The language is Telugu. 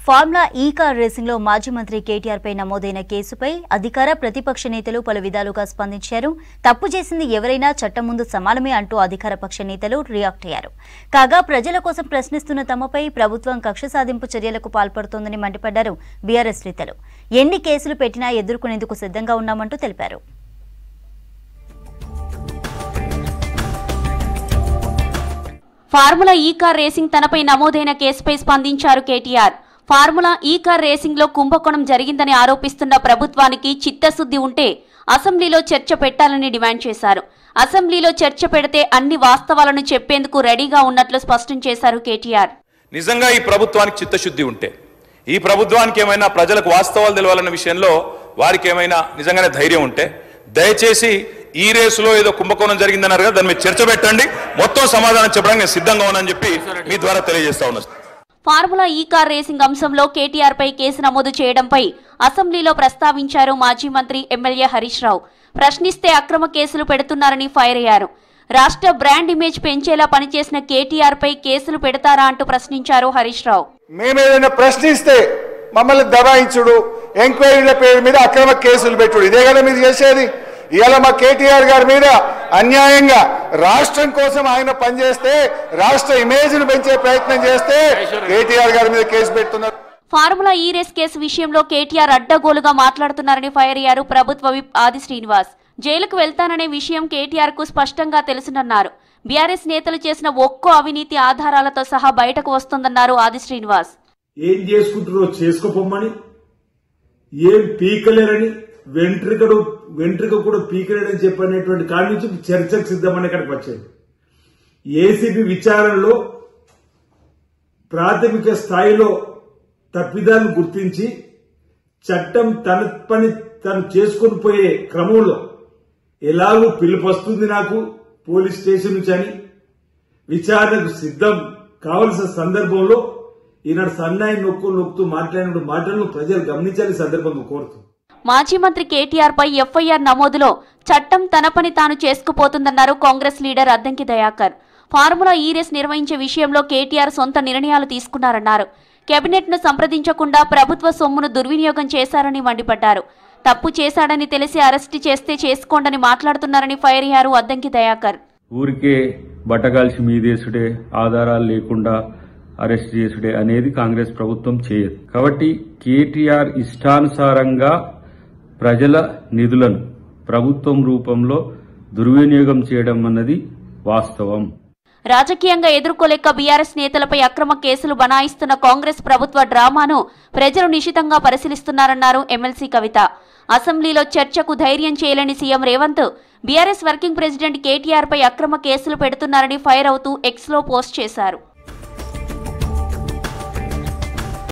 ఫార్ములా ఈ కార్ రేసింగ్ లో మాజీ మంత్రి కేటీఆర్ పై నమోదైన కేసుపై అధికార ప్రతిపక్ష నేతలు పలు విధాలుగా స్పందించారు. తప్పు చేసింది ఎవరైనా చట్టం ముందు సమానమే అంటూ అధికార పక్ష నేతలు రియాక్ట్ అయ్యారు. కాగా ప్రజల కోసం ప్రశ్నిస్తున్న తమపై ప్రభుత్వం కక్ష సాధింపు చర్యలకు పాల్పడుతోందని మండిపడ్డారు బీఆర్ఎస్ నేతలు. ఎన్ని కేసులు పెట్టినా ఎదుర్కొనేందుకు సిద్ధంగా ఉన్నామంటూ తెలిపారు. ఫార్ములా ఈ కార్ రేసింగ్ తనపై నమోదైన కేసుపై స్పందించారు కేటీఆర్. ఫార్ములా ఈ కార్ రేసింగ్ లో కుంభకోణం జరిగిందని ఆరోపిస్తున్న ప్రభుత్వానికి చిత్తశుద్ధి ఉంటే అసెంబ్లీలో చర్చ పెట్టాలని డిమాండ్ చేశారు. అసెంబ్లీలో చర్చ పెడితే అన్ని వాస్తవాలను చెప్పేందుకు రెడీగా ఉన్నట్లు స్పష్టం చేశారు కేటీఆర్. నిజంగా ఈ ప్రభుత్వానికి చిత్తశుద్ధి ఉంటే, ఈ ప్రభుత్వానికి ఏమైనా ప్రజలకు వాస్తవాలు తెలవాలన్న విషయంలో వారికి ఏమైనా నిజంగానే ధైర్యం ఉంటే దయచేసి ఈ రేసులో ఏదో కుంభకోణం జరిగిందన్నారు కదా, దాని మీద చర్చ పెట్టండి, మొత్తం సమాధానం చెప్పడానికి నేను సిద్ధంగా ఉన్నానని చెప్పి మీ ద్వారా తెలియజేస్తా ఉన్నాను. ఫార్ములా ఈ కార్ రేసింగ్ అంశంలో కేటీఆర్ పై కేసు నమోదు చేయడంపై అసెంబ్లీలో ప్రస్తావించారు మాజీ మంత్రి ఎమ్మెల్యే హరీష్ రావు. ప్రశ్నిస్తే అక్రమ కేసులు పెడుతున్నారని ఫైర్ అయ్యారు. రాష్ట్ర బ్రాండ్ ఇమేజ్ పెంచేలా పనిచేసిన కేటీఆర్ పై కేసులు పెడతారా అంటూ ప్రశ్నించారు హరీష్ రావు. మేమేదైనా ప్రశ్నిస్తే మమ్మల్ని దబాయించుడు, ఎంక్వైరీల పేరు మీద అక్రమ కేసులు పెట్టుడు, ఇదే కదా మీరు చేసేది. ఇవాళ మా కేటీఆర్ గారి మీద అన్యాయంగా రాష్ట్రం కోసం ఆయన పనిచేస్తే, రాష్ట్ర ఇమేజ్ ను పెంచే ప్రయత్నం చేస్తే కేటీఆర్ గారి మీద కేసు పెడుతున్నారు. ఫార్ములా ఈ రేస్ కేసు విషయంలో కేటీఆర్ అడ్డగోలుగా మాట్లాడుతున్నారని ఫైర్ అయ్యారు ప్రభుత్వ విప్ ఆది శ్రీనివాస్. జైలుకు వెళ్తాననే విషయం కేటీఆర్ కు స్పష్టంగా తెలుసునన్నారు. బీఆర్ఎస్ నేతలు చేసిన ఒక్కో అవినీతి ఆధారాలతో సహా బయటకు వస్తుందన్నారు ఆది శ్రీనివాస్. ఏం చేసుకుంటారో చేసుకోపోమని, ఏం పీకలేరని, వెంట్రుక కూడా పీకలేడని చెప్పనేటువంటి కాడి నుంచి చర్చకు సిద్ధమని ఇక్కడికి వచ్చేది. ఏసీబీ విచారణలో ప్రాథమిక స్థాయిలో తప్పిదాలను గుర్తించి చట్టం తన పని తను చేసుకుని పోయే క్రమంలో ఎలాగూ పిలుపు వస్తుంది నాకు పోలీస్ స్టేషన్ నుంచి అని విచారణకు సిద్ధం కావలసిన సందర్భంలో ఈనాడు సన్నాయి నొక్కుతూ మాట్లాడిన మాటలను ప్రజలు గమనించాలని సందర్భంగా కోరుతుంది. మాజీ మంత్రి కేటీఆర్ పై ఎఫ్ఐఆర్ నమోదులో చట్టం తన పని తాను చేసుకుపోతుందన్నారు కాంగ్రెస్ లీడర్ అద్దంకి దయాకర్. ఫార్ములా ఈ రేస్ నిర్వహించే విషయంలో కేటీఆర్ సొంత నిర్ణయాలు తీసుకున్నారన్నారు. కేబినెట్ ను సంప్రదించకుండా ప్రభుత్వ సొమ్మును దుర్వినియోగం చేశారని మండిపడ్డారు. తప్పు చేశాడని తెలిసి అరెస్టు చేస్తే చేసుకోండని మాట్లాడుతున్నారని ఫైర్ అయ్యారు అద్దంకి దయాకర్. ఊరికే బట్టగాల్చి మీదేసుడే, ఆధారాలు లేకుండా అరెస్ట్ చేసుడే అనేది కాంగ్రెస్ ప్రభుత్వం చేయదు. కాబట్టి కేటీఆర్ ఇష్టానుసారంగా ప్రజల నిధులను ప్రభుత్వం రూపంలో దుర్వినియోగం చేయడం అన్నది వాస్తవం. రాజకీయంగా ఎదుర్కోలేక బీఆర్ఎస్ నేతలపై అక్రమ కేసులు బనాయిస్తున్న కాంగ్రెస్ ప్రభుత్వ డ్రామాను ప్రజలు నిశితంగా పరిశీలిస్తున్నారన్నారు ఎమ్మెల్సీ కవిత. అసెంబ్లీలో చర్చకు ధైర్యం చేయలేని CM Revanth BRS working president KTR పై అక్రమ కేసులు పెడుతున్నారని ఫైర్ అవుతూ ఎక్స్లో పోస్ట్ చేశారు.